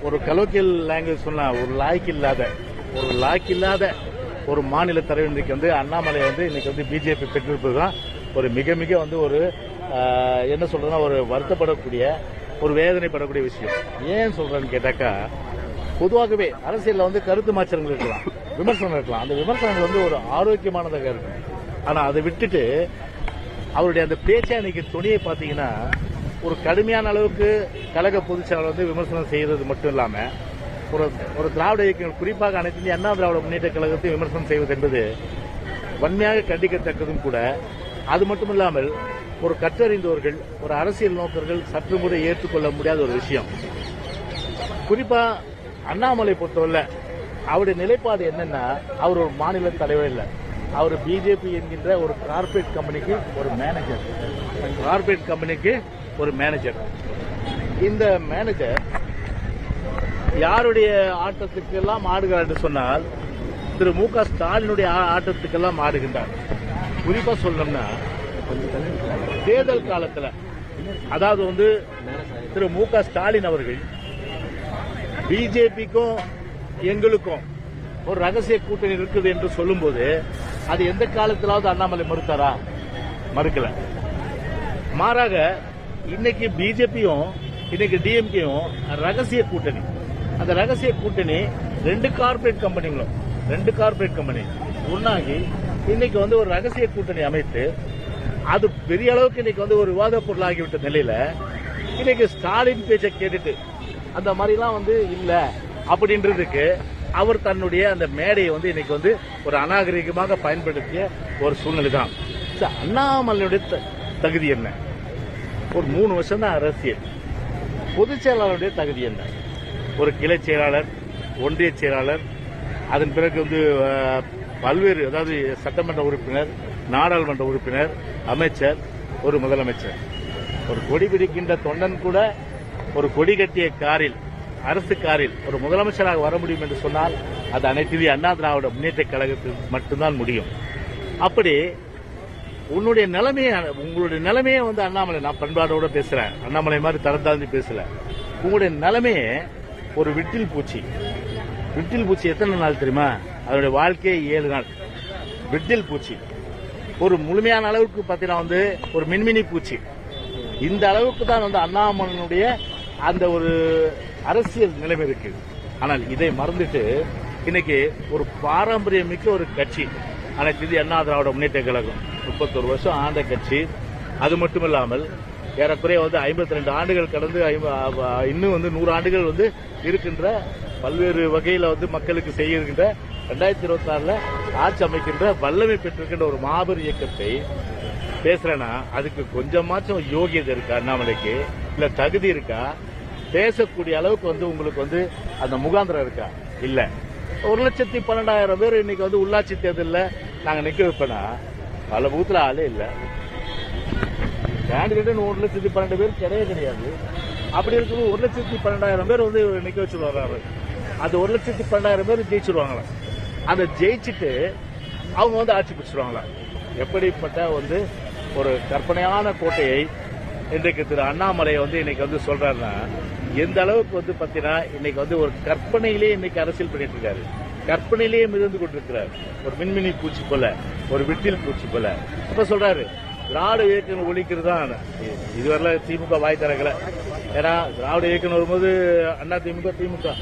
ஒரு colloquial language சொன்னா ஒரு லாய்க்கு இல்லாத ஒரு மாநில தலைவர் இன்னைக்கு வந்து அண்ணாமலை வந்து இன்னைக்கு வந்து பிஜேபி பெற்றிருப்பதுதான் ஒரு மிக மிக வந்து ஒரு என்ன சொல்றதுன்னா ஒரு வருத்தப்படக்கூடிய ஒரு வேதனைப்படக்கூடிய விஷயம். ஏன் சொல்றேன்னு கேட்டாக்கா, பொதுவாகவே அரசியல்ல வந்து கருத்து மாற்றங்கள் இருக்கலாம், விமர்சனம் இருக்கலாம். அந்த விமர்சனங்கள் வந்து ஒரு ஆரோக்கியமானதாக இருக்கும். ஆனா அதை விட்டுட்டு அவருடைய அந்த பேச்சை இன்னைக்கு துணியை பாத்தீங்கன்னா ஒரு கடுமையான அளவுக்கு கழக பொதுச்செயலாளர் வந்து விமர்சனம் செய்யறது மட்டும் இல்லாம ஒரு திராவிட இயக்கங்கள் குறிப்பாக அனைத்து இந்திய அண்ணா திராவிட முன்னேற்ற கழகத்தை விமர்சனம் செய்வது என்பது வன்மையாக கண்டிக்கத்தக்கதும் கூட. அது மட்டும் இல்லாமல் ஒரு கற்றறிந்தவர்கள், ஒரு அரசியல் நோக்கர்கள் சற்று கூட ஏற்றுக்கொள்ள முடியாத ஒரு விஷயம். குறிப்பா அண்ணாமலை பொறுத்தவரை அவருடைய நிலைப்பாடு என்னன்னா, அவர் ஒரு மாநில தலைவர் இல்லை, அவர் பிஜேபி என்கின்ற ஒரு கார்பரேட் கம்பெனிக்கு ஒரு மேனேஜர். இந்த மேனேஜர் யாருடைய ஆட்டத்துக்கெல்லாம் ஆடுகிறார் என்று சொன்னால் திரு மு.க. ஸ்டாலினுடைய ஆட்டத்துக்கெல்லாம் ஆடுகின்றார். குறிப்பா சொல்லணும்னா தேர்தல் காலத்தில், அதாவது வந்து திரு மு.க. ஸ்டாலின் அவர்கள் பிஜேபிக்கும் எங்களுக்கும் ஒரு ரகசிய கூட்டணி இருக்குது என்று சொல்லும்போது அது எந்த காலத்திலாவது அண்ணாமலை மறுத்தாரா? மறுக்கல. மாறாக இன்னைக்கு பிஜேபியும் இன்னைக்கு டிஎம்கேயும் ரகசிய கூட்டணி. அந்த ரகசிய கூட்டணி ரெண்டு கார்பரேட் கம்பெனி ஒன்னாகி இன்னைக்கு வந்து ஒரு ரகசிய கூட்டணி அமைத்து அது பெரிய அளவுக்கு இன்னைக்கு வந்து ஒரு விவாத பொருளாகிவிட்ட நிலையில இன்னைக்கு ஸ்டாலின் பேச்சை கேட்டுட்டு அந்த மாதிரிலாம் வந்து இல்ல அப்படின்றதுக்கு அவர் தன்னுடைய அந்த மேடையை வந்து இன்னைக்கு வந்து ஒரு அநாகரிகமாக பயன்படுத்திய ஒரு சூழ்நிலை தான். அண்ணாமலையுடைய தகுதி என்ன? ஒரு 3 வருஷம் தான் அரசியல். பொதுச் செயலாளருடைய தகுதி என்ன? ஒரு கிளை செயலாளர், ஒன்றிய செயலாளர், அதன் பிறகு வந்து பல்வேறு, அதாவது சட்டமன்ற உறுப்பினர், நாடாளுமன்ற உறுப்பினர், அமைச்சர், ஒரு முதலமைச்சர். ஒரு கொடி பிடிக்கின்ற தொண்டன் கூட ஒரு கொடி கட்டிய காரில், அரசு காரில் ஒரு முதலமைச்சராக வர முடியும் என்று சொன்னால் அது அனைத்து இந்திய அண்ணா திராவிட முன்னேற்ற கழகத்தில் மட்டும்தான் முடியும். அப்படி உங்களுடைய நிலைமையை வந்து அண்ணாமலை, நான் பண்பாடோட பேசுறேன், அண்ணாமலை மாதிரி தரந்தாழ்ந்து பேசல. உங்களுடைய நிலைமையே ஒரு விட்டில் பூச்சி எத்தனை நாள் தெரியுமா? அதனுடைய வாழ்க்கையை 7 நாள். விட்டில் பூச்சி ஒரு முழுமையான அளவுக்கு பார்த்தீங்கன்னா வந்து ஒரு மின்மினி பூச்சி. இந்த அளவுக்கு தான் வந்து அண்ணாமலையினுடைய அந்த ஒரு அரசியல் நிலைமை இருக்கு. ஆனால் இதை மறந்துட்டு இன்னைக்கு ஒரு பாரம்பரியமிக்க ஒரு கட்சி அனைத்து இந்திய அண்ணா திராவிட முன்னேற்ற கழகம் 31 வருஷம் ஆண்ட கட்சி. அது மட்டுமில்லாமல் ஏறக்குறைய வந்து 52 ஆண்டுகள் கடந்து இன்னும் வந்து 100 ஆண்டுகள் வந்து இருக்கின்ற பல்வேறு வகையில் வந்து மக்களுக்கு செய்கின்ற 2026 ஆட்சி அமைக்கின்ற வல்லமை பெற்றிருக்கின்ற ஒரு மாபெரும் இயக்கத்தை பேசுறேன்னா அதுக்கு கொஞ்சமாச்சும் யோகியதை இருக்கா? அண்ணாமலைக்கு இல்ல தகுதி இருக்கா? பேசக்கூடிய அளவுக்கு வந்து உங்களுக்கு வந்து அந்த முகாந்திரம் இருக்கா? இல்ல. 1,12,000 பேர் இன்னைக்கு வந்து உள்ளாட்சி தேர்தலில் நாங்க நிக்க வைப்பேன்னா பல பூத்துல ஆளே இல்ல. கேண்டிடேட் 1,12,000 பேர் கிடையாது. அப்படி இருக்குது 1,12,000 பேர் வந்து நிக்க வச்சிருவாங்க. அந்த 1,12,000 பேர் ஜெயிச்சிருவாங்களா? அந்த ஜெயிச்சுட்டு அவங்க வந்து ஆட்சி பிடிச்சிருவாங்களா? எப்படிப்பட்ட வந்து ஒரு கற்பனையான கோட்டையை இன்றைக்கு திரு அண்ணாமலை வந்து இன்னைக்கு வந்து சொல்றாருன்னா, எந்த அளவுக்கு வந்து பாத்தீங்கன்னா இன்னைக்கு வந்து ஒரு கற்பனையிலேயே இன்னைக்கு அரசியல் பண்ணிட்டு இருக்காரு. கற்பனையிலேயே மிதந்து கொண்டிருக்கிறார். ஒரு மின்மினி பூச்சி போல, ஒரு விட்டில் பூச்சி போல. இப்ப சொல்றாரு திராவிட இயக்கங்கள் ஒழிக்கிறது தான். இதுவரை திமுக வாய் திறக்கல. ஏன்னா திராவிட இயக்கம் வரும்போது அண்ணா திமுக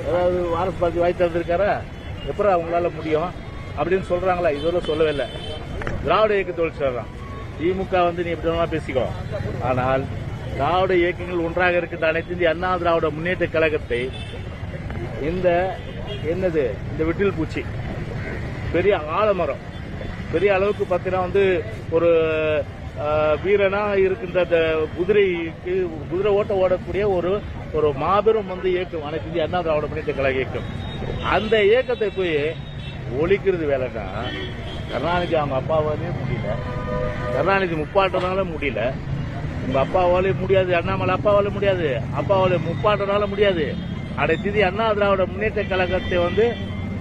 ஏதாவது வாரஸ் பார்த்து வாய் திறந்திருக்காரா? எப்பறம் அவங்களால முடியும் அப்படின்னு சொல்றாங்களா? இதுவரை சொல்லவே இல்லை. திராவிட இயக்கத்தை ஒழிச்சிடறான். திமுக வந்து நீ எப்படி பேசிக்கோ, ஆனால் திராவிட இயக்கங்கள் ஒன்றாக இருக்கின்ற அனைத்து இந்திய அண்ணா திராவிட முன்னேற்ற கழகத்தை இந்த விட்டில் பூச்சி பெரிய ஆலமரம், பெரிய அளவுக்கு பார்த்தீங்கன்னா வந்து ஒரு வீரனா இருக்கின்ற அந்த குதிரை ஓடக்கூடிய ஒரு மாபெரும் வந்து இயக்கம் அனைத்து இந்திய அண்ணா திராவிட முன்னேற்ற கழக இயக்கம். அந்த இயக்கத்தை போய் ஒழிக்கிறது வேலைன்னா கருணாநிதி அவங்க அப்பாவாலேயே முடியல, கருணாநிதி முப்பாட்டனால முடியல, உங்க அப்பாவாலே முடியாது, அண்ணாமலை அப்பாவால முடியாது, அப்பாவாலே முப்பாட்டனால முடியாது. அனைத்து அண்ணா திராவிட முன்னேற்ற கழகத்தை வந்து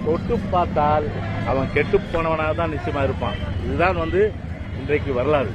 தொட்டு பார்த்தால் அவன் கெட்டு போனவனாக தான் நிச்சயமா இருப்பான். இதுதான் வந்து இன்றைக்கு வரலாறு.